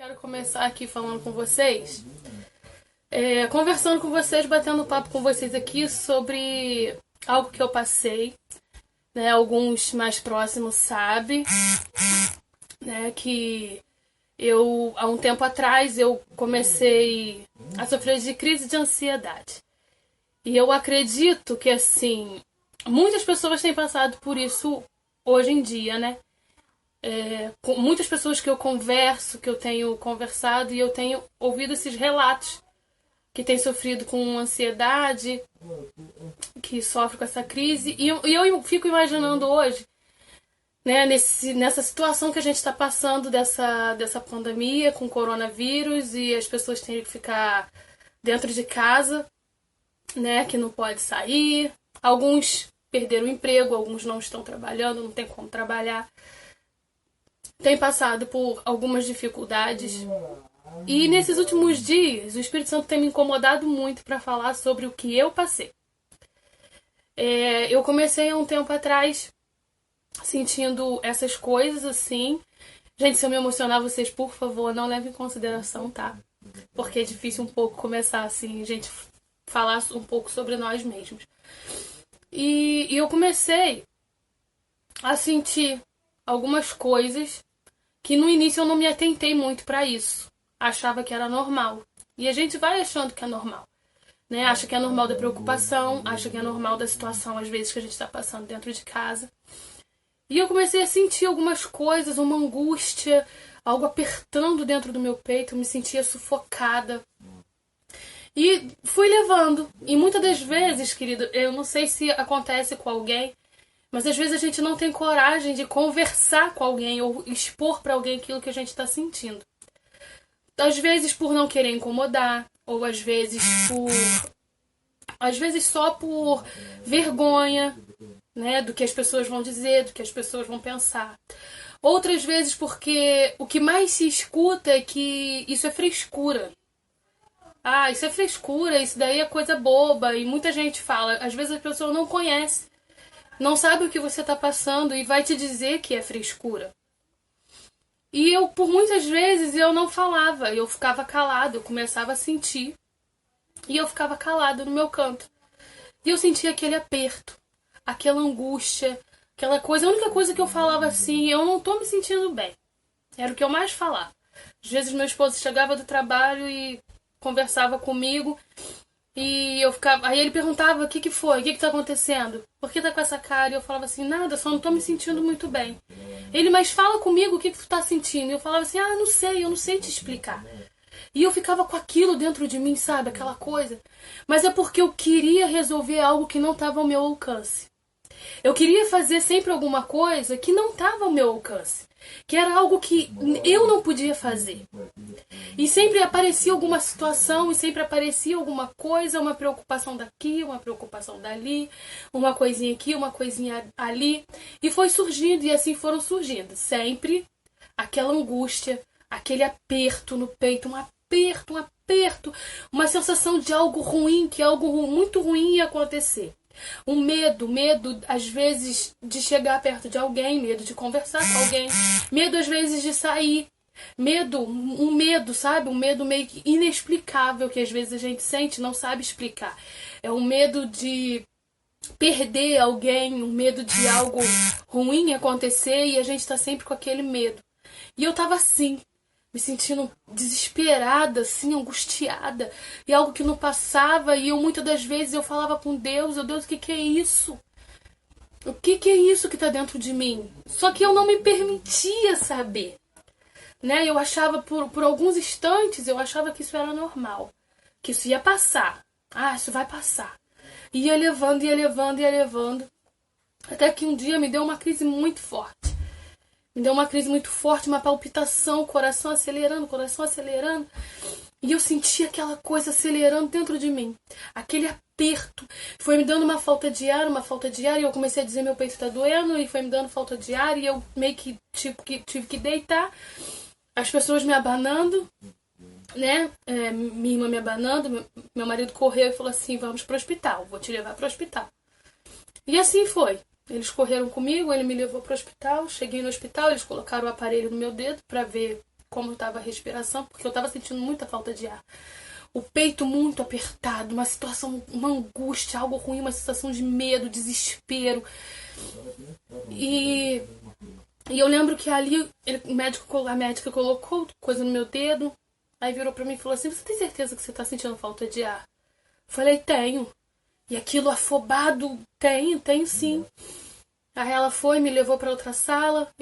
Quero começar aqui falando com vocês, conversando com vocês, batendo papo com vocês aqui sobre algo que eu passei, né? Alguns mais próximos sabem, né? Que há um tempo atrás, eu comecei a sofrer de crise de ansiedade. E eu acredito que, assim, muitas pessoas têm passado por isso hoje em dia, né? Com muitas pessoas que eu converso, que eu tenho conversado, e eu tenho ouvido esses relatos que têm sofrido com ansiedade, que sofrem com essa crise. E eu fico imaginando hoje, né, nessa situação que a gente está passando dessa pandemia com coronavírus e as pessoas têm que ficar dentro de casa, né, que não pode sair. Alguns perderam o emprego, alguns não estão trabalhando, não tem como trabalhar. Tem passado por algumas dificuldades. E nesses últimos dias, o Espírito Santo tem me incomodado muito para falar sobre o que eu passei. Eu comecei há um tempo atrás sentindo essas coisas assim. Gente, se eu me emocionar, vocês, por favor, não levem em consideração, tá? Porque é difícil um pouco começar assim, gente, falar um pouco sobre nós mesmos. E eu comecei a sentir algumas coisas que no início eu não me atentei muito para isso. Achava que era normal. E a gente vai achando que é normal. Né? Acha que é normal da preocupação, acha que é normal da situação, às vezes, que a gente está passando dentro de casa. E eu comecei a sentir algumas coisas, uma angústia, algo apertando dentro do meu peito, eu me sentia sufocada. E fui levando. E muitas das vezes, querido, eu não sei se acontece com alguém, mas às vezes a gente não tem coragem de conversar com alguém ou expor para alguém aquilo que a gente está sentindo. Às vezes por não querer incomodar, ou às vezes só por vergonha, né, do que as pessoas vão dizer, do que as pessoas vão pensar. Outras vezes porque o que mais se escuta é que isso é frescura. Ah, isso é frescura, isso daí é coisa boba. E muita gente fala, às vezes a pessoa não conhece, não sabe o que você está passando e vai te dizer que é frescura. E eu, por muitas vezes, eu não falava, eu ficava calado, eu começava a sentir. E eu ficava calado no meu canto. E eu sentia aquele aperto, aquela angústia, aquela coisa. A única coisa que eu falava assim, eu não tô me sentindo bem. Era o que eu mais falava. Às vezes meu esposo chegava do trabalho e conversava comigo. E eu ficava. Aí ele perguntava o que foi, o que tá acontecendo? Por que tá com essa cara? E eu falava assim, nada, só não tô me sentindo muito bem. Ele, mas fala comigo o que tu tá sentindo. E eu falava assim, não sei, eu não sei te explicar. E eu ficava com aquilo dentro de mim, sabe? Aquela coisa. Mas é porque eu queria resolver algo que não estava ao meu alcance. Eu queria fazer sempre alguma coisa que não estava ao meu alcance. Que era algo que eu não podia fazer. E sempre aparecia alguma situação, e sempre aparecia alguma coisa, uma preocupação daqui, uma preocupação dali, uma coisinha aqui, uma coisinha ali. E foi surgindo, e assim foram surgindo. Sempre aquela angústia, aquele aperto no peito, um aperto, uma sensação de algo ruim, que algo muito ruim ia acontecer. Um medo, às vezes de chegar perto de alguém, medo de conversar com alguém, medo às vezes de sair, um medo, sabe? Um medo meio que inexplicável que às vezes a gente sente, não sabe explicar. É um medo de perder alguém, um medo de algo ruim acontecer e a gente tá sempre com aquele medo. E eu tava assim, me sentindo desesperada, assim, angustiada. E algo que não passava. E eu, muitas das vezes, eu falava com Deus, Deus, o que é isso? O que é isso que está dentro de mim? Só que eu não me permitia saber. Né? Eu achava, por alguns instantes, eu achava que isso era normal. Que isso ia passar. Isso vai passar. Ia levando, ia levando, ia levando. Até que um dia me deu uma crise muito forte. Me deu uma crise muito forte, uma palpitação, coração acelerando. E eu senti aquela coisa acelerando dentro de mim. Aquele aperto. Foi me dando uma falta de ar. E eu comecei a dizer meu peito tá doendo. E foi me dando falta de ar. E eu meio que tive que deitar. As pessoas me abanando, né? Minha irmã me abanando. Meu marido correu e falou assim, vamos pro hospital. Vou te levar pro hospital. E assim foi. Eles correram comigo, ele me levou para o hospital. Cheguei no hospital, eles colocaram o aparelho no meu dedo para ver como estava a respiração, porque eu estava sentindo muita falta de ar. O peito muito apertado, uma situação, uma angústia, algo ruim, uma sensação de medo, desespero. E eu lembro que ali a médica colocou coisa no meu dedo, aí virou pra mim e falou assim: você tem certeza que você tá sentindo falta de ar? Eu falei: tenho. E aquilo afobado: tenho sim. Aí ela foi, me levou pra outra sala,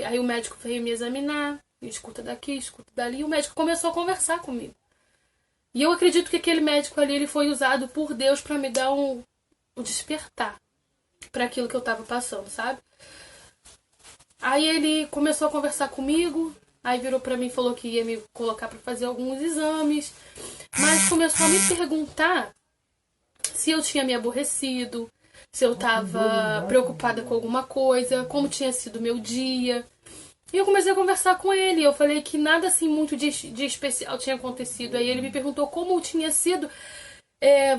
aí o médico veio me examinar, escuta daqui, escuta dali, e o médico começou a conversar comigo. E eu acredito que aquele médico ali, ele foi usado por Deus pra me dar um despertar pra aquilo que eu tava passando, sabe? Aí ele começou a conversar comigo, aí virou pra mim e falou que ia me colocar pra fazer alguns exames, mas começou a me perguntar se eu tinha me aborrecido, se eu tava preocupada com alguma coisa, como tinha sido meu dia. E eu comecei a conversar com ele. Eu falei que nada assim muito de especial tinha acontecido. Aí ele me perguntou como tinha sido,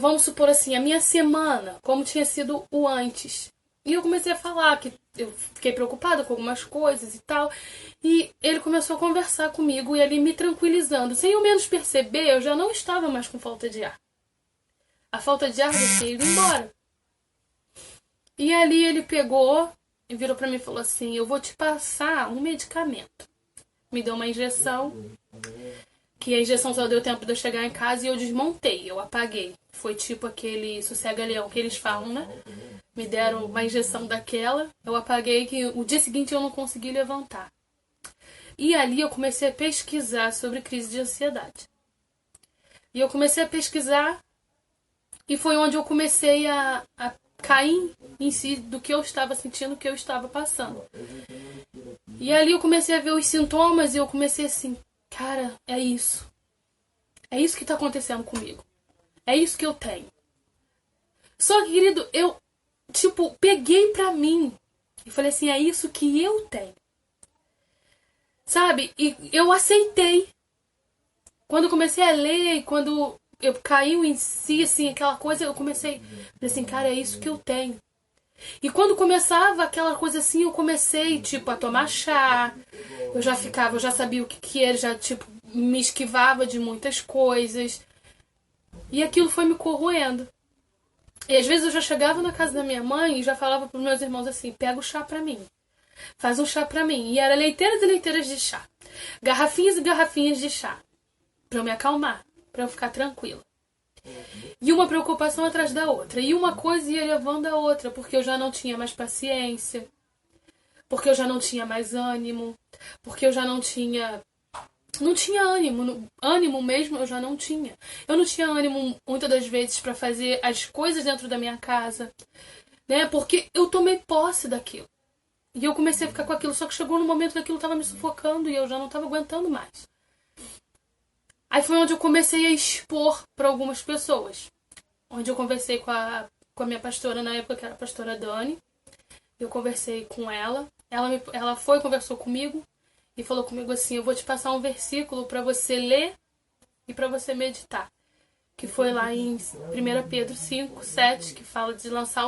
vamos supor assim, a minha semana, como tinha sido o antes. E eu comecei a falar que eu fiquei preocupada com algumas coisas e tal. E ele começou a conversar comigo e ele me tranquilizando. Sem eu menos perceber, eu já não estava mais com falta de ar. A falta de ar já tinha ido embora. E ali ele pegou e virou pra mim e falou assim: eu vou te passar um medicamento. Me deu uma injeção, que a injeção só deu tempo de eu chegar em casa e eu desmontei, eu apaguei. Foi tipo aquele sossega-leão que eles falam, né? Me deram uma injeção daquela, eu apaguei, que o dia seguinte eu não consegui levantar. E ali eu comecei a pesquisar sobre crise de ansiedade. E eu comecei a pesquisar e foi onde eu comecei a cair em si do que eu estava sentindo, o que eu estava passando. E ali eu comecei a ver os sintomas e eu comecei assim: cara, é isso. É isso que está acontecendo comigo. É isso que eu tenho. Só que, querido, eu, peguei pra mim e falei assim: é isso que eu tenho. Sabe? E eu aceitei. Quando eu comecei a ler, quando eu caiu em si, assim, aquela coisa, eu comecei, falei assim: cara, é isso que eu tenho. E quando começava aquela coisa assim, eu comecei, a tomar chá. Eu já sabia o que era, já, me esquivava de muitas coisas. E aquilo foi me corroendo. E às vezes eu já chegava na casa da minha mãe e já falava pros meus irmãos assim: pega o chá pra mim. Faz um chá pra mim. E era leiteiras e leiteiras de chá. Garrafinhas e garrafinhas de chá. Pra eu me acalmar. Pra eu ficar tranquila. E uma preocupação atrás da outra. E uma coisa ia levando a outra. Porque eu já não tinha mais paciência. Porque eu já não tinha mais ânimo. Porque eu já não tinha... Não tinha ânimo. Ânimo mesmo eu já não tinha. Eu não tinha ânimo muitas das vezes pra fazer as coisas dentro da minha casa. Né? Porque eu tomei posse daquilo. E eu comecei a ficar com aquilo. Só que chegou no momento que aquilo estava me sufocando. E eu já não estava aguentando mais. Aí foi onde eu comecei a expor para algumas pessoas. Onde eu conversei com a minha pastora na época, que era a pastora Dani. Eu conversei com ela. Ela foi, conversou comigo. E falou comigo assim: eu vou te passar um versículo para você ler e para você meditar. Que foi lá em 1 Pedro 5, 7, que fala de lançar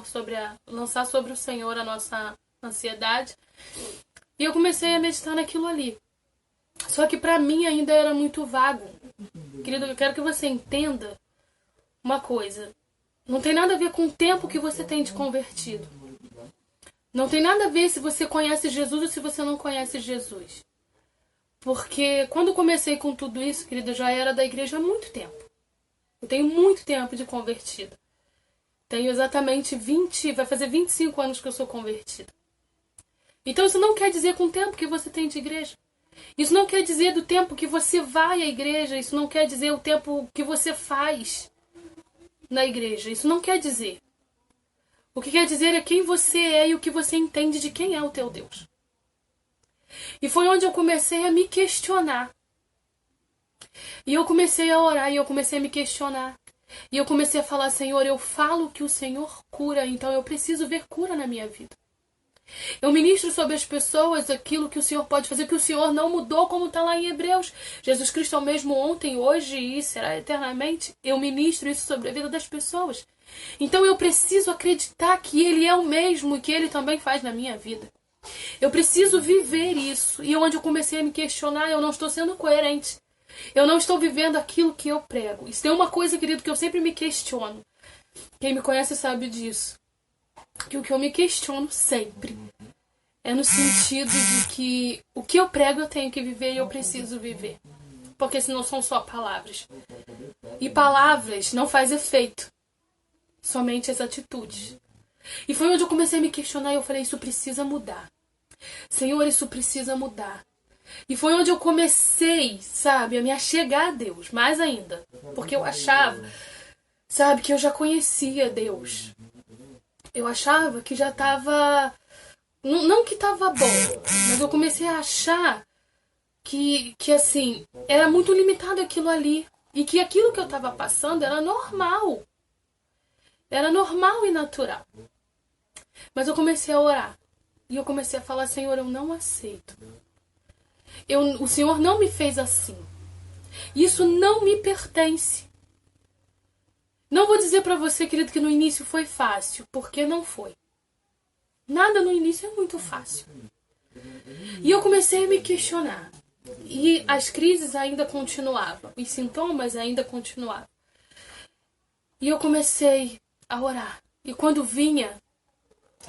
sobre o Senhor a nossa ansiedade. E eu comecei a meditar naquilo ali. Só que pra mim ainda era muito vago. Querido, eu quero que você entenda uma coisa. Não tem nada a ver com o tempo que você tem de convertido. Não tem nada a ver se você conhece Jesus ou se você não conhece Jesus. Porque quando eu comecei com tudo isso, querido, eu já era da igreja há muito tempo. Eu tenho muito tempo de convertida. Tenho exatamente vai fazer 25 anos que eu sou convertida. Então isso não quer dizer com o tempo que você tem de igreja. Isso não quer dizer do tempo que você vai à igreja. Isso não quer dizer o tempo que você faz na igreja. Isso não quer dizer. O que quer dizer é quem você é e o que você entende de quem é o teu Deus. E foi onde eu comecei a me questionar. E eu comecei a orar e eu comecei a me questionar. E eu comecei a falar: Senhor, eu falo que o Senhor cura, então eu preciso ver cura na minha vida. Eu ministro sobre as pessoas aquilo que o Senhor pode fazer, que o Senhor não mudou, como está lá em Hebreus. Jesus Cristo é o mesmo ontem, hoje e será eternamente. Eu ministro isso sobre a vida das pessoas. Então eu preciso acreditar que Ele é o mesmo e que Ele também faz na minha vida. Eu preciso viver isso. E onde eu comecei a me questionar, eu não estou sendo coerente. Eu não estou vivendo aquilo que eu prego. Isso tem uma coisa, querido, que eu sempre me questiono. Quem me conhece sabe disso. Que o que eu me questiono sempre é no sentido de que o que eu prego eu tenho que viver e eu preciso viver. Porque senão são só palavras. E palavras não faz efeito. Somente as atitudes. E foi onde eu comecei a me questionar e eu falei, isso precisa mudar. Senhor, isso precisa mudar. E foi onde eu comecei, sabe, a me achegar a Deus, mais ainda. Porque eu achava, sabe, que eu já conhecia Deus. Eu achava que já estava... Não que estava bom, mas eu comecei a achar que assim, era muito limitado aquilo ali. E que aquilo que eu estava passando era normal. Era normal e natural. Mas eu comecei a orar. E eu comecei a falar, Senhor, eu não aceito. O Senhor não me fez assim. Isso não me pertence. Não vou dizer para você, querido, que no início foi fácil, porque não foi. Nada no início é muito fácil. E eu comecei a me questionar. E as crises ainda continuavam. Os sintomas ainda continuavam. E eu comecei a orar. E quando vinha,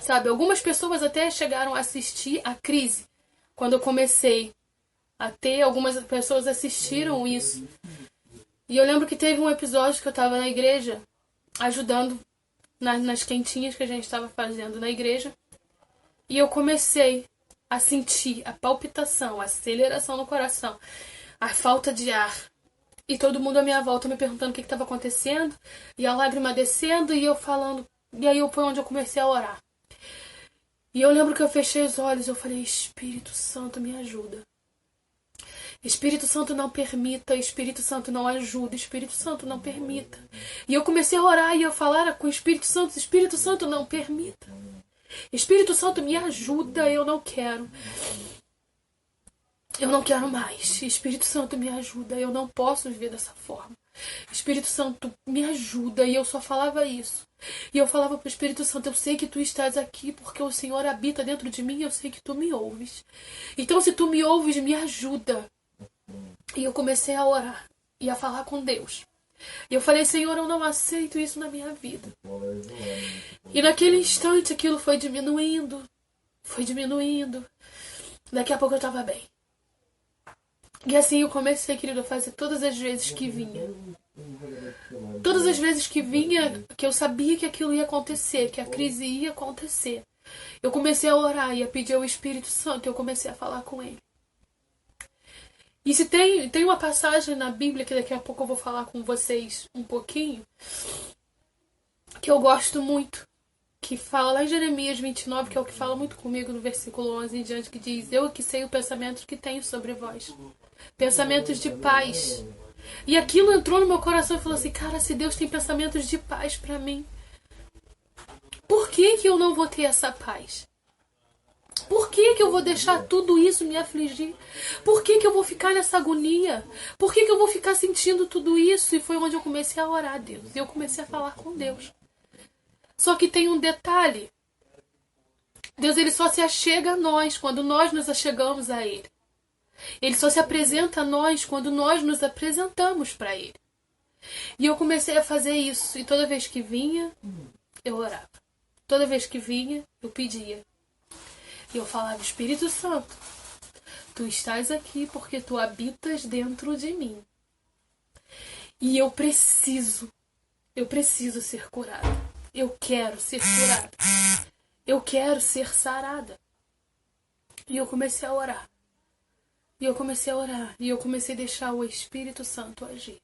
sabe, algumas pessoas até chegaram a assistir a crise. Quando eu comecei a ter, algumas pessoas assistiram isso. E eu lembro que teve um episódio que eu estava na igreja, ajudando nas quentinhas que a gente estava fazendo na igreja. E eu comecei a sentir a palpitação, a aceleração no coração, a falta de ar. E todo mundo à minha volta me perguntando o que estava acontecendo. E a lágrima descendo e eu falando. E aí foi onde eu comecei a orar. E eu lembro que eu fechei os olhos e eu falei, Espírito Santo, me ajuda. Espírito Santo, não permita. Espírito Santo, não ajuda. Espírito Santo, não permita. E eu comecei a orar e a falar com o Espírito Santo. Espírito Santo, não permita. Espírito Santo, me ajuda. Eu não quero. Eu não quero mais. Espírito Santo, me ajuda. Eu não posso viver dessa forma. Espírito Santo, me ajuda. E eu só falava isso. E eu falava para o Espírito Santo, eu sei que tu estás aqui porque o Senhor habita dentro de mim e eu sei que tu me ouves. Então, se tu me ouves, me ajuda. E eu comecei a orar e a falar com Deus. E eu falei, Senhor, eu não aceito isso na minha vida. E naquele instante aquilo foi diminuindo. Foi diminuindo. Daqui a pouco eu estava bem. E assim eu comecei, querido, a fazer todas as vezes que vinha. Todas as vezes que vinha, que eu sabia que aquilo ia acontecer, que a crise ia acontecer. Eu comecei a orar e a pedir ao Espírito Santo, eu comecei a falar com ele. E se tem uma passagem na Bíblia, que daqui a pouco eu vou falar com vocês um pouquinho, que eu gosto muito, que fala lá em Jeremias 29, que é o que fala muito comigo no versículo 11 em diante, que diz, eu que sei o pensamento que tenho sobre vós. Pensamentos de paz. E aquilo entrou no meu coração e falou assim, cara, se Deus tem pensamentos de paz pra mim, por que eu não vou ter essa paz? Por que eu vou deixar tudo isso me afligir? Por que eu vou ficar nessa agonia? Por que eu vou ficar sentindo tudo isso? E foi onde eu comecei a orar a Deus. E eu comecei a falar com Deus. Só que tem um detalhe. Deus, ele só se achega a nós quando nós nos achegamos a ele. Ele só se apresenta a nós quando nós nos apresentamos para ele. E eu comecei a fazer isso. E toda vez que vinha, eu orava. Toda vez que vinha, eu pedia. E eu falava, Espírito Santo, tu estás aqui porque tu habitas dentro de mim. E eu preciso ser curada. Eu quero ser curada. Eu quero ser sarada. E eu comecei a orar. E eu comecei a orar. E eu comecei a deixar o Espírito Santo agir.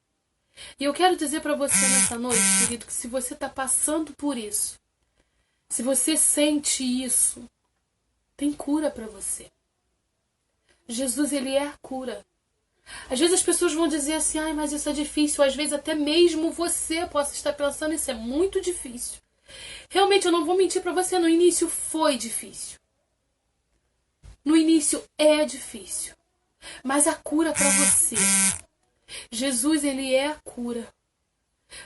E eu quero dizer para você nessa noite, querido, que se você está passando por isso, se você sente isso, tem cura para você. Jesus, ele é a cura. Às vezes as pessoas vão dizer assim, ai, mas isso é difícil. Às vezes até mesmo você possa estar pensando, isso é muito difícil. Realmente, eu não vou mentir para você, no início foi difícil. No início é difícil. Mas a cura para você. Jesus, ele é a cura.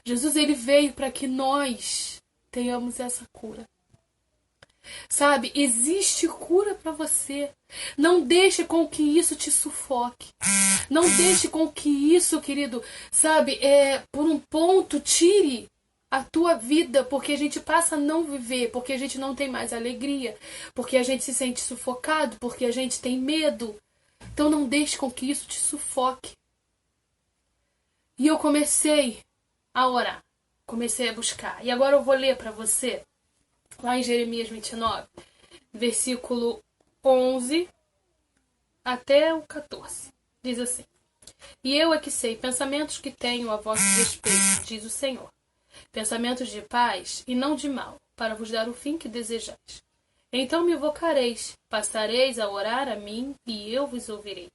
Jesus, ele veio para que nós tenhamos essa cura. Sabe? Existe cura para você. Não deixe com que isso te sufoque. Não deixe com que isso, querido, sabe, por um ponto tire a tua vida, porque a gente passa a não viver, porque a gente não tem mais alegria, porque a gente se sente sufocado, porque a gente tem medo. Então não deixe com que isso te sufoque. E eu comecei a orar, comecei a buscar. E agora eu vou ler para você, lá em Jeremias 29, versículo 11 até o 14. Diz assim: E eu é que sei pensamentos que tenho a vosso respeito, diz o Senhor. Pensamentos de paz e não de mal, para vos dar o fim que desejais. Então me invocareis, passareis a orar a mim, e eu vos ouvirei.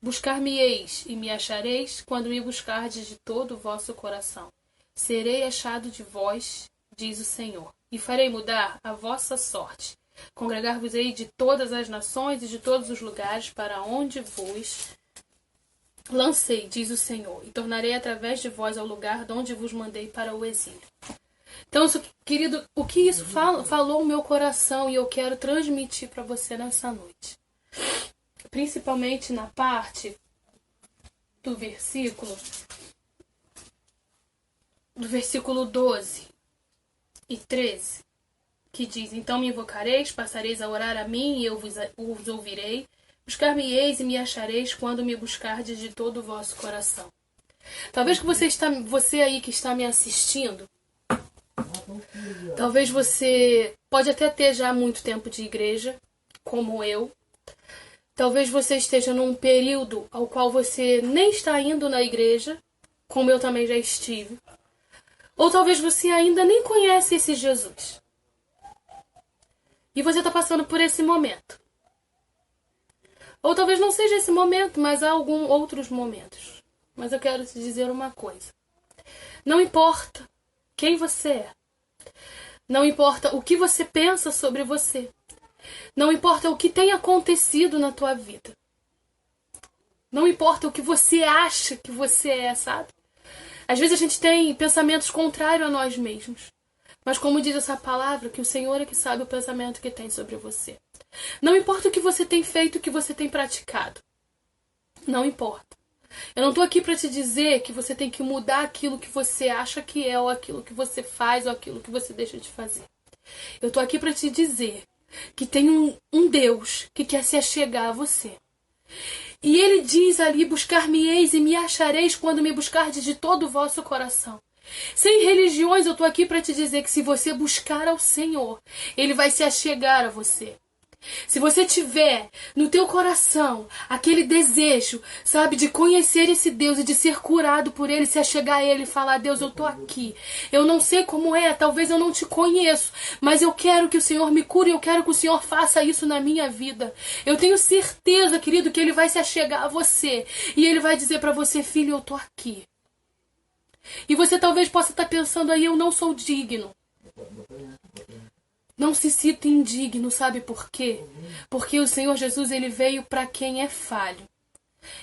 Buscar-me-eis e me achareis, quando me buscardes de todo o vosso coração. Serei achado de vós, diz o Senhor, e farei mudar a vossa sorte. Congregar-vos-ei de todas as nações e de todos os lugares para onde vos lancei, diz o Senhor, e tornarei através de vós ao lugar de onde vos mandei para o exílio. Então, querido, o que isso falou o meu coração e eu quero transmitir para você nessa noite. Principalmente na parte do versículo 12 e 13, que diz: Então me invocareis, passareis a orar a mim e eu vos ouvirei. Buscar-me-eis e me achareis quando me buscardes de todo o vosso coração. Talvez que você aí que está me assistindo, talvez você pode até ter já muito tempo de igreja, como eu. Talvez você esteja num período ao qual você nem está indo na igreja, como eu também já estive. Ou talvez você ainda nem conhece esse Jesus. E você está passando por esse momento. Ou talvez não seja esse momento, mas há alguns outros momentos. Mas eu quero te dizer uma coisa. Não importa quem você é. Não importa o que você pensa sobre você. Não importa o que tem acontecido na tua vida. Não importa o que você acha que você é, sabe? Às vezes a gente tem pensamentos contrários a nós mesmos. Mas como diz essa palavra, que o Senhor é que sabe o pensamento que tem sobre você. Não importa o que você tem feito, o que você tem praticado. Não importa. Eu não estou aqui para te dizer que você tem que mudar aquilo que você acha que é, ou aquilo que você faz, ou aquilo que você deixa de fazer. Eu estou aqui para te dizer que tem um Deus que quer se achegar a você. E ele diz ali: buscar-me-eis e me achareis quando me buscardes de todo o vosso coração. Sem religiões, eu estou aqui para te dizer que se você buscar ao Senhor, ele vai se achegar a você. Se você tiver no teu coração aquele desejo, sabe, de conhecer esse Deus e de ser curado por ele, se achegar a ele e falar: Deus, eu tô aqui. Eu não sei como é, talvez eu não te conheço, mas eu quero que o Senhor me cure, eu quero que o Senhor faça isso na minha vida. Eu tenho certeza, querido, que ele vai se achegar a você e ele vai dizer para você: filho, eu tô aqui. E você talvez possa estar pensando aí: eu não sou digno. Não se sinta indigno, sabe por quê? Porque o Senhor Jesus, ele veio para quem é falho.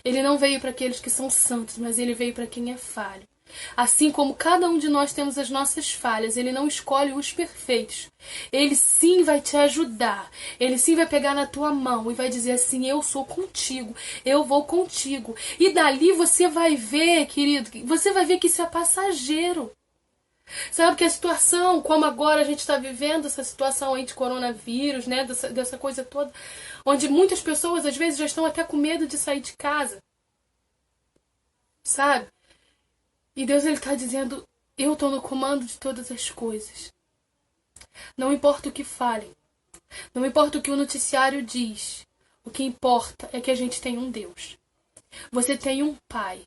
Ele não veio para aqueles que são santos, mas ele veio para quem é falho. Assim como cada um de nós temos as nossas falhas, ele não escolhe os perfeitos. Ele sim vai te ajudar. Ele sim vai pegar na tua mão e vai dizer assim: eu sou contigo, eu vou contigo. E dali você vai ver, querido, você vai ver que isso é passageiro. Sabe que a situação, como agora a gente está vivendo essa situação aí de coronavírus, né, dessa coisa toda, onde muitas pessoas às vezes já estão até com medo de sair de casa, sabe? E Deus, ele está dizendo: eu estou no comando de todas as coisas. Não importa o que falem, não importa o que o noticiário diz, o que importa é que a gente tem um Deus. Você tem um Pai,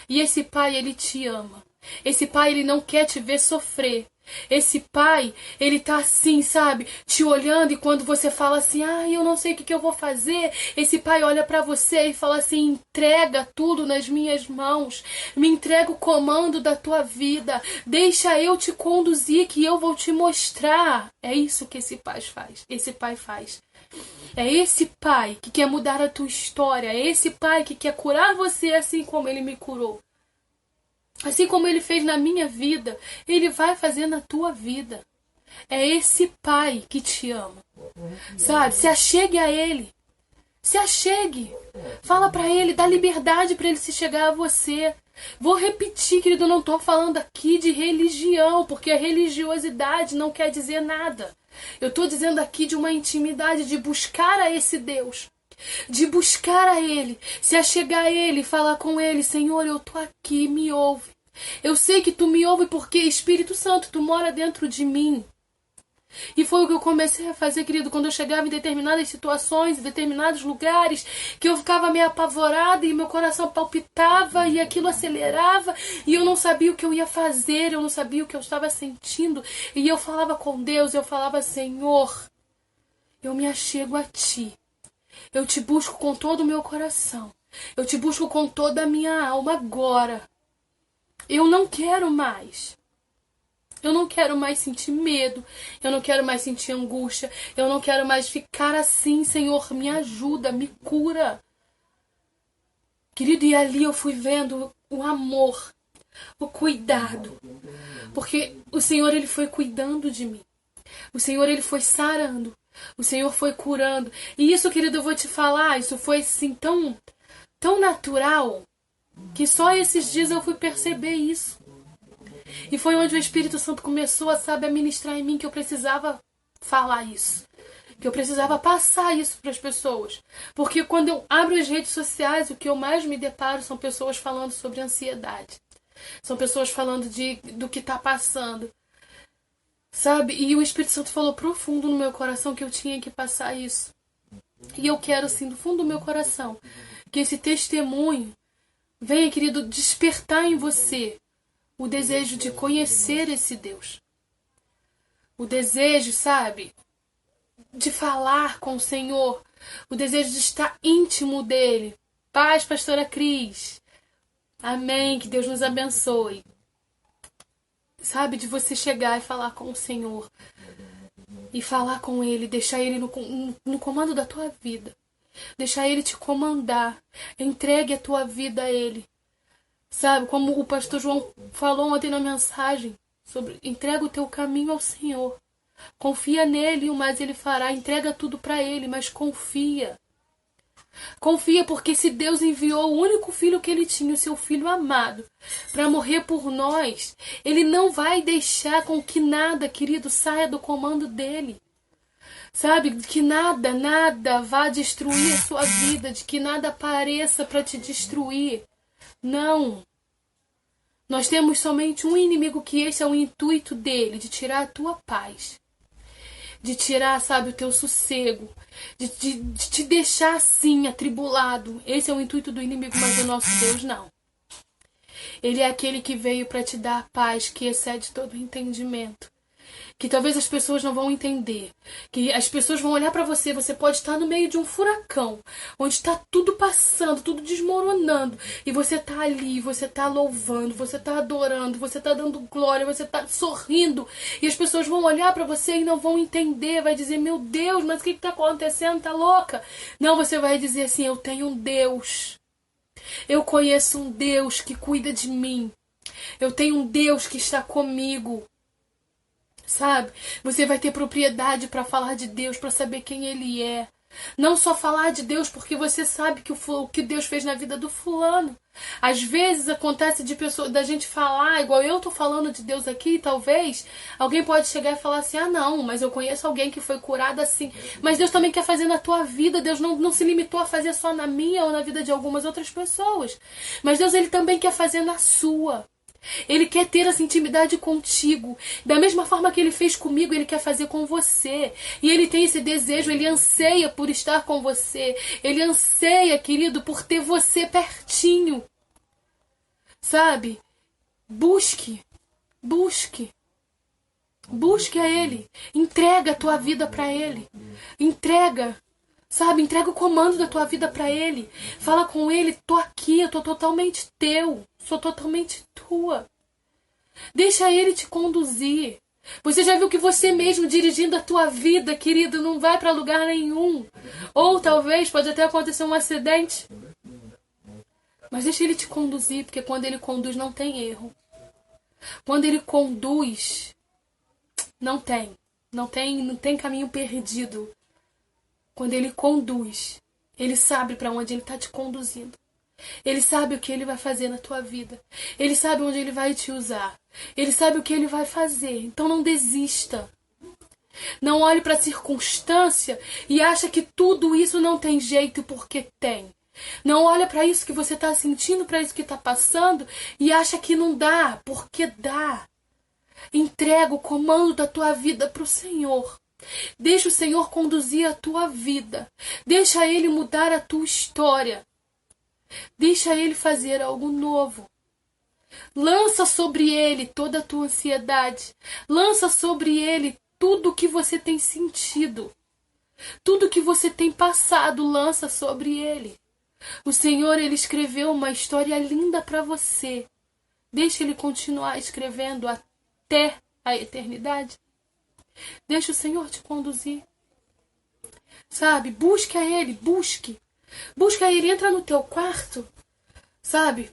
e esse Pai, ele te ama. Esse Pai, ele não quer te ver sofrer. Esse Pai, ele tá assim, sabe, te olhando, e quando você fala assim: eu não sei o que eu vou fazer, esse Pai olha pra você e fala assim: entrega tudo nas minhas mãos, me entrega o comando da tua vida, deixa eu te conduzir que eu vou te mostrar. É isso que esse Pai faz. Esse Pai faz. É esse Pai que quer mudar a tua história, é esse Pai que quer curar você assim como ele me curou. Assim como ele fez na minha vida, ele vai fazer na tua vida. É esse Pai que te ama. Sabe? Se achegue a Ele. Se achegue. Fala pra Ele, dá liberdade pra Ele se chegar a você. Vou repetir, querido, eu não tô falando aqui de religião, porque a religiosidade não quer dizer nada. Eu tô dizendo aqui de uma intimidade, de buscar a esse Deus. De buscar a Ele, se achegar a Ele, falar com Ele, Senhor, eu tô aqui, me ouve. Eu sei que tu me ouve porque, Espírito Santo, tu mora dentro de mim. E foi o que eu comecei a fazer, querido, quando eu chegava em determinadas situações, em determinados lugares, que eu ficava meio apavorada e meu coração palpitava e aquilo acelerava e eu não sabia o que eu ia fazer, eu não sabia o que eu estava sentindo. E eu falava com Deus, eu falava, Senhor, eu me achego a Ti. Eu te busco com todo o meu coração. Eu te busco com toda a minha alma agora. Eu não quero mais. Eu não quero mais sentir medo. Eu não quero mais sentir angústia. Eu não quero mais ficar assim. Senhor, me ajuda, me cura. Querido, e ali eu fui vendo o amor, o cuidado. Porque o Senhor, Ele foi cuidando de mim. O Senhor, Ele foi sarando. O Senhor foi curando. E isso, querido, eu vou te falar, isso foi assim tão natural, que só esses dias eu fui perceber isso. E foi onde o Espírito Santo começou a, sabe, a ministrar em mim que eu precisava falar isso. Que eu precisava passar isso para as pessoas. Porque quando eu abro as redes sociais, o que eu mais me deparo são pessoas falando sobre ansiedade. São pessoas falando do que está passando. Sabe? E o Espírito Santo falou profundo no meu coração que eu tinha que passar isso. E eu quero, assim, do fundo do meu coração, que esse testemunho venha, querido, despertar em você o desejo de conhecer esse Deus. O desejo, sabe, de falar com o Senhor. O desejo de estar íntimo dele. Paz, pastora Cris. Amém. Que Deus nos abençoe. Sabe, de você chegar e falar com o Senhor. E falar com Ele, deixar Ele no comando da tua vida. Deixar Ele te comandar. Entregue a tua vida a Ele. Sabe, como o pastor João falou ontem na mensagem, sobre entrega o teu caminho ao Senhor. Confia nele, o mais Ele fará. Entrega tudo para Ele, mas confia. Confia, porque se Deus enviou o único filho que Ele tinha, o seu filho amado, para morrer por nós, Ele não vai deixar com que nada, querido, saia do comando dEle. Sabe, que nada vá destruir a sua vida, de que nada apareça para te destruir. Não. Nós temos somente um inimigo, que esse é o intuito dele, de tirar a tua paz. De tirar, sabe, o teu sossego. De te deixar assim, atribulado. Esse é o intuito do inimigo, mas o nosso Deus não. Ele é aquele que veio para te dar a paz que excede todo o entendimento. Que talvez as pessoas não vão entender. Que as pessoas vão olhar para você. Você pode estar no meio de um furacão, onde está tudo passando, tudo desmoronando. E você está ali, você está louvando, você está adorando, você está dando glória, você está sorrindo. E as pessoas vão olhar para você e não vão entender. Vai dizer, meu Deus, mas o que está acontecendo? Tá louca? Não, você vai dizer assim, eu tenho um Deus. Eu conheço um Deus que cuida de mim. Eu tenho um Deus que está comigo. Sabe? Você vai ter propriedade para falar de Deus, para saber quem Ele é. Não só falar de Deus porque você sabe o que Deus fez na vida do fulano. Às vezes acontece da gente falar, igual eu tô falando de Deus aqui, talvez alguém pode chegar e falar assim, ah não, mas eu conheço alguém que foi curado assim. Mas Deus também quer fazer na tua vida. Deus não se limitou a fazer só na minha ou na vida de algumas outras pessoas. Mas Deus, Ele também quer fazer na sua. Ele quer ter essa intimidade contigo. Da mesma forma que Ele fez comigo, Ele quer fazer com você. E Ele tem esse desejo, Ele anseia por estar com você. Ele anseia, querido, por ter você pertinho. Sabe? Busque. Busque a Ele. Entrega a tua vida para Ele. Entrega. Sabe? Entrega o comando da tua vida para Ele. Fala com Ele, tô aqui, eu tô totalmente teu. Sou totalmente tua. Deixa Ele te conduzir. Você já viu que você mesmo dirigindo a tua vida, querido, não vai para lugar nenhum. Ou talvez pode até acontecer um acidente. Mas deixa Ele te conduzir, porque quando Ele conduz não tem erro. Quando Ele conduz, não tem. Não tem caminho perdido. Quando Ele conduz, Ele sabe para onde Ele está te conduzindo. Ele sabe o que Ele vai fazer na tua vida. Ele sabe onde Ele vai te usar. Ele sabe o que Ele vai fazer. Então não desista. Não olhe para a circunstância e acha que tudo isso não tem jeito porque tem. Não olha para isso que você está sentindo, para isso que está passando e acha que não dá, porque dá. Entrega o comando da tua vida para o Senhor. Deixa o Senhor conduzir a tua vida. Deixa Ele mudar a tua história. Deixa Ele fazer algo novo. Lança sobre Ele toda a tua ansiedade. Lança sobre Ele tudo o que você tem sentido. Tudo que você tem passado, lança sobre Ele. O Senhor, Ele escreveu uma história linda para você. Deixa Ele continuar escrevendo até a eternidade. Deixa o Senhor te conduzir. Sabe? Busque a Ele, busque. Busca a Ele, entra no teu quarto. Sabe?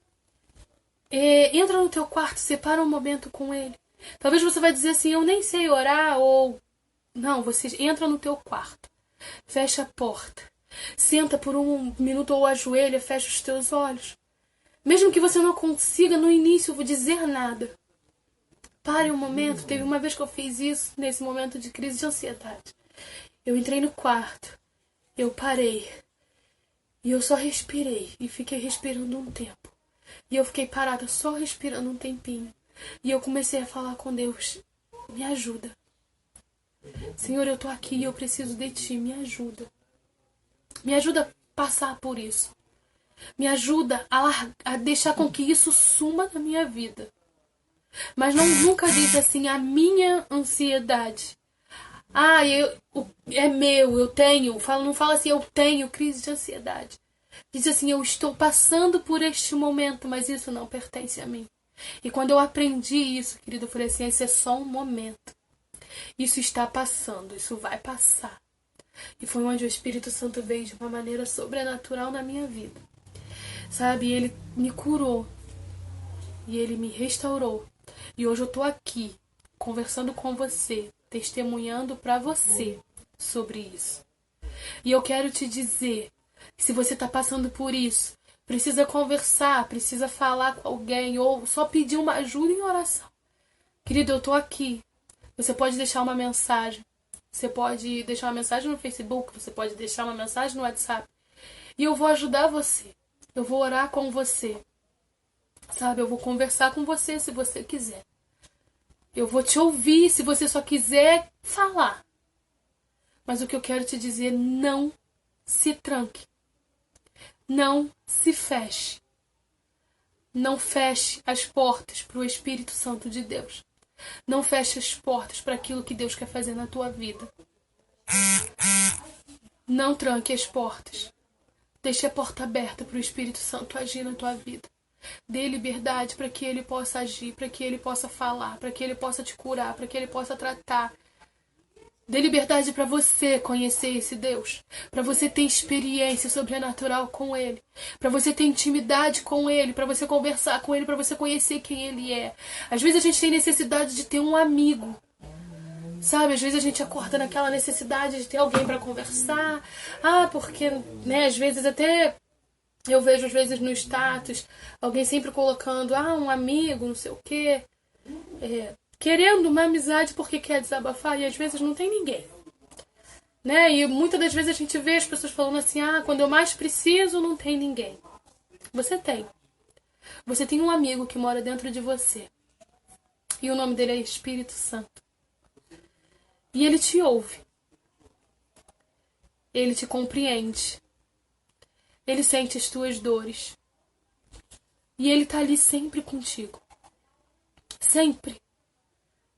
Entra no teu quarto, separa um momento com Ele. Talvez você vai dizer assim, eu nem sei orar, ou... Não, você entra no teu quarto. Fecha a porta. Senta por um minuto ou ajoelha, fecha os teus olhos. Mesmo que você não consiga no início dizer nada. Pare um momento. Teve uma vez que eu fiz isso, nesse momento de crise de ansiedade. Eu entrei no quarto. Eu parei. E eu só respirei. E fiquei respirando um tempo. E eu fiquei parada só respirando um tempinho. E eu comecei a falar com Deus. Me ajuda. Senhor, eu tô aqui e eu preciso de Ti. Me ajuda. Me ajuda a passar por isso. Me ajuda a deixar com que isso suma da minha vida. Mas nunca diz assim, a minha ansiedade. É meu, eu tenho. Não fala assim, eu tenho crise de ansiedade. Diz assim, eu estou passando por este momento, mas isso não pertence a mim. E quando eu aprendi isso, querido, eu falei assim, isso é só um momento. Isso está passando, isso vai passar. E foi onde o Espírito Santo veio de uma maneira sobrenatural na minha vida. Sabe, Ele me curou. E Ele me restaurou. E hoje eu tô aqui, conversando com você, testemunhando para você sobre isso. E eu quero te dizer, se você tá passando por isso, precisa conversar, precisa falar com alguém, ou só pedir uma ajuda em oração. Querido, eu tô aqui. Você pode deixar uma mensagem. Você pode deixar uma mensagem no Facebook, você pode deixar uma mensagem no WhatsApp. E eu vou ajudar você. Eu vou orar com você. Sabe, eu vou conversar com você se você quiser. Eu vou te ouvir se você só quiser falar. Mas o que eu quero te dizer, não se tranque. Não se feche. Não feche as portas para o Espírito Santo de Deus. Não feche as portas para aquilo que Deus quer fazer na tua vida. Não tranque as portas. Deixe a porta aberta para o Espírito Santo agir na tua vida. Dê liberdade para que Ele possa agir, para que Ele possa falar, para que Ele possa te curar, para que Ele possa tratar. Dê liberdade para você conhecer esse Deus, para você ter experiência sobrenatural com Ele, para você ter intimidade com Ele, para você conversar com Ele, para você conhecer quem Ele é. Às vezes a gente tem necessidade de ter um amigo, sabe? Às vezes a gente acorda naquela necessidade de ter alguém para conversar. Porque, né, às vezes até... Eu vejo às vezes no status alguém sempre colocando, um amigo, não sei o quê. Querendo uma amizade porque quer desabafar e às vezes não tem ninguém. Né? E muitas das vezes a gente vê as pessoas falando assim, quando eu mais preciso não tem ninguém. Você tem. Você tem um amigo que mora dentro de você. E o nome dele é Espírito Santo. E ele te ouve. Ele te compreende. Ele sente as tuas dores. E Ele tá ali sempre contigo. Sempre.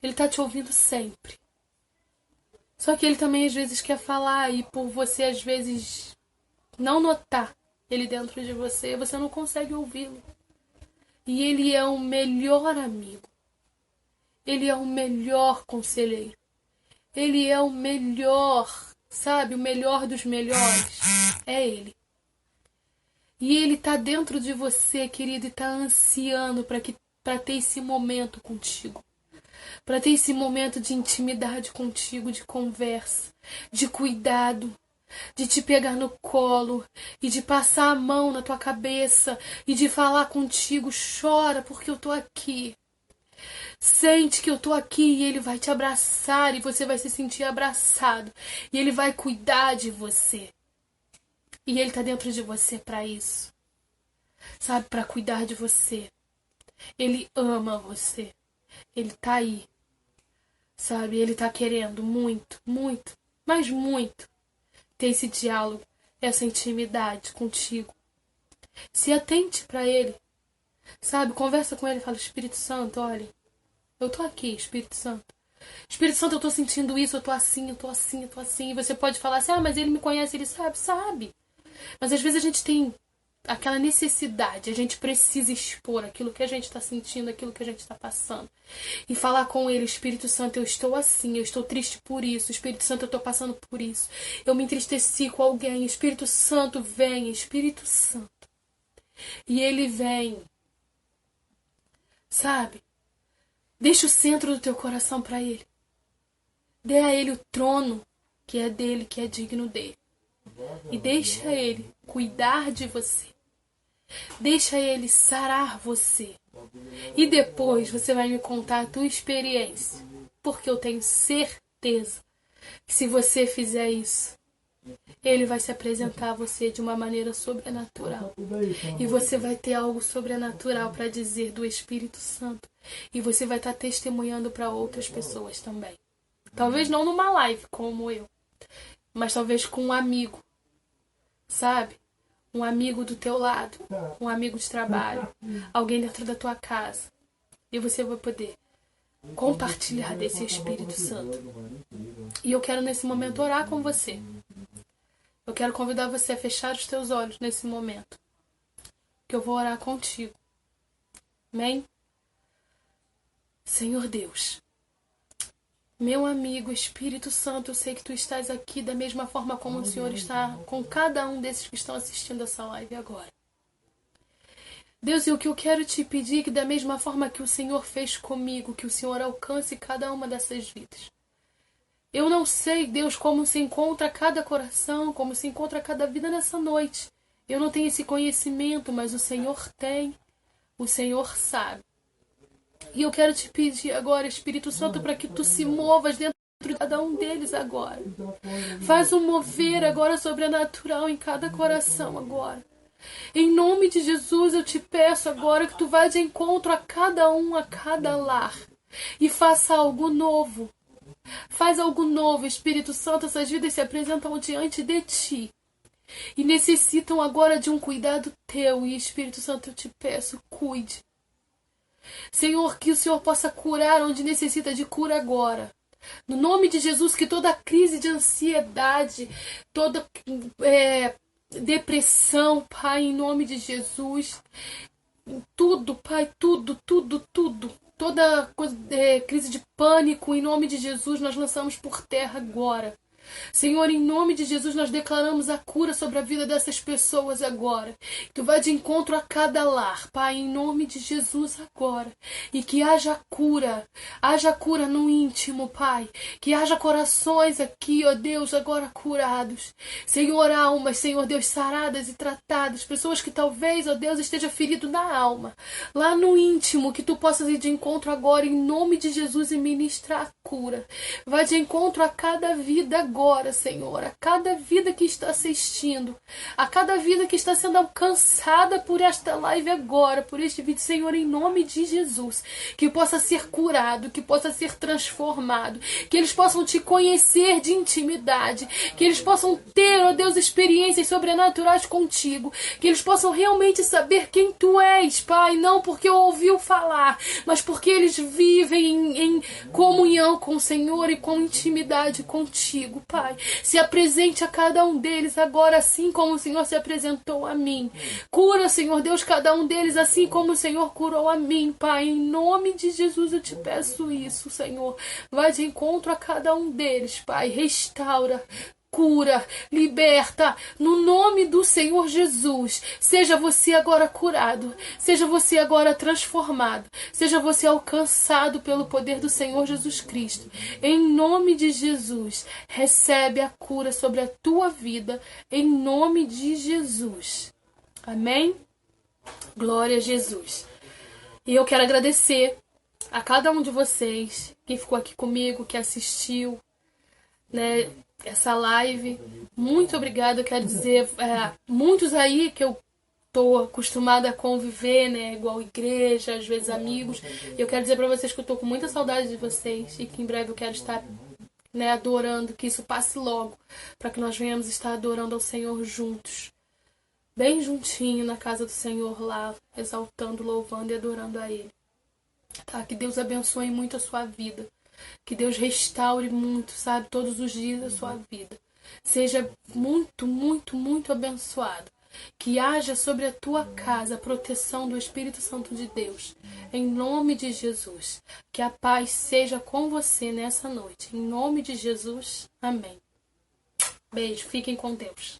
Ele tá te ouvindo sempre. Só que Ele também às vezes quer falar e por você às vezes não notar Ele dentro de você, você não consegue ouvi-lo. E Ele é o melhor amigo. Ele é o melhor conselheiro. Ele é o melhor, sabe? O melhor dos melhores. É Ele. E Ele está dentro de você, querido, e está ansiando para ter esse momento contigo. para ter esse momento de intimidade contigo, de conversa, de cuidado, de te pegar no colo e de passar a mão na tua cabeça e de falar contigo. Chora porque eu tô aqui. Sente que eu tô aqui e ele vai te abraçar e você vai se sentir abraçado. E ele vai cuidar de você. E ele tá dentro de você para isso. Sabe, para cuidar de você. Ele ama você. Ele tá aí. Sabe, ele tá querendo muito, muito, mas muito ter esse diálogo, essa intimidade contigo. Se atente para ele. Sabe, conversa com ele, fala: Espírito Santo, olha, eu tô aqui, Espírito Santo. Espírito Santo, eu tô sentindo isso, eu tô assim, eu tô assim, eu tô assim. E você pode falar assim: ah, mas ele me conhece, ele sabe, sabe. Mas às vezes a gente tem aquela necessidade, a gente precisa expor aquilo que a gente está sentindo, aquilo que a gente está passando. E falar com ele: Espírito Santo, eu estou assim, eu estou triste por isso. Espírito Santo, eu estou passando por isso. Eu me entristeci com alguém. Espírito Santo, vem, Espírito Santo. E ele vem. Sabe? Deixa o centro do teu coração para ele. Dê a ele o trono que é dele, que é digno dele. E deixa ele cuidar de você. Deixa ele sarar você. E depois você vai me contar a tua experiência. Porque eu tenho certeza que se você fizer isso, ele vai se apresentar a você de uma maneira sobrenatural. E você vai ter algo sobrenatural para dizer do Espírito Santo. E você vai estar testemunhando para outras pessoas também. Talvez não numa live como eu, mas talvez com um amigo. Sabe? Um amigo do teu lado, um amigo de trabalho, alguém dentro da tua casa. E você vai poder compartilhar desse Espírito Santo. E eu quero nesse momento orar com você. Eu quero convidar você a fechar os teus olhos nesse momento. Que eu vou orar contigo. Amém? Senhor Deus, meu amigo Espírito Santo, eu sei que tu estás aqui da mesma forma como o Senhor está com cada um desses que estão assistindo essa live agora. Deus, e o que eu quero te pedir é que da mesma forma que o Senhor fez comigo, que o Senhor alcance cada uma dessas vidas. Eu não sei, Deus, como se encontra cada coração, como se encontra cada vida nessa noite. Eu não tenho esse conhecimento, mas o Senhor tem, o Senhor sabe. E eu quero te pedir agora, Espírito Santo, para que tu se movas dentro de cada um deles agora. Faz um mover agora sobrenatural em cada coração agora. Em nome de Jesus, eu te peço agora que tu vá de encontro a cada um, a cada lar. E faça algo novo. Faz algo novo, Espírito Santo. Essas vidas se apresentam diante de ti. E necessitam agora de um cuidado teu. E Espírito Santo, eu te peço, cuide. Senhor, que o Senhor possa curar onde necessita de cura agora. No nome de Jesus, que toda crise de ansiedade, toda depressão, Pai, em nome de Jesus, tudo, Pai, tudo. Toda crise de pânico, em nome de Jesus, nós lançamos por terra agora. Senhor, em nome de Jesus, nós declaramos a cura sobre a vida dessas pessoas agora. Tu vai de encontro a cada lar, Pai, em nome de Jesus agora. E que haja cura no íntimo, Pai. Que haja corações aqui, ó Deus, agora curados. Senhor, almas, Senhor Deus, saradas e tratadas. Pessoas que talvez, ó Deus, esteja ferido na alma. Lá no íntimo, que tu possas ir de encontro agora, em nome de Jesus, e ministrar a cura. Vai de encontro a cada vida agora, Senhor, a cada vida que está assistindo, a cada vida que está sendo alcançada por esta live agora, por este vídeo, Senhor, em nome de Jesus, que possa ser curado, que possa ser transformado, que eles possam te conhecer de intimidade, que eles possam ter, ó Deus, experiências sobrenaturais contigo, que eles possam realmente saber quem tu és, Pai, não porque ouviu falar, mas porque eles vivem em comunhão com o Senhor e com intimidade contigo, Pai. Se apresente a cada um deles agora, assim como o Senhor se apresentou a mim. Cura, Senhor Deus, cada um deles assim como o Senhor curou a mim, Pai. Em nome de Jesus eu te peço isso, Senhor. Vai de encontro a cada um deles, Pai. Restaura cura, liberta, no nome do Senhor Jesus. Seja você agora curado, seja você agora transformado, seja você alcançado pelo poder do Senhor Jesus Cristo. Em nome de Jesus, recebe a cura sobre a tua vida, em nome de Jesus. Amém? Glória a Jesus. E eu quero agradecer a cada um de vocês que ficou aqui comigo, que assistiu, né, essa live. Muito obrigada. Eu quero dizer, muitos aí que eu tô acostumada a conviver, né, igual igreja, às vezes amigos. E eu quero dizer para vocês que eu tô com muita saudade de vocês e que em breve eu quero estar, né, adorando, que isso passe logo, para que nós venhamos estar adorando ao Senhor juntos, bem juntinho na casa do Senhor lá, exaltando, louvando e adorando a Ele. Tá? Que Deus abençoe muito a sua vida. Que Deus restaure muito, sabe, todos os dias da sua vida. Seja muito, muito, muito abençoado. Que haja sobre a tua casa a proteção do Espírito Santo de Deus. Em nome de Jesus. Que a paz seja com você nessa noite. Em nome de Jesus. Amém. Beijo. Fiquem com Deus.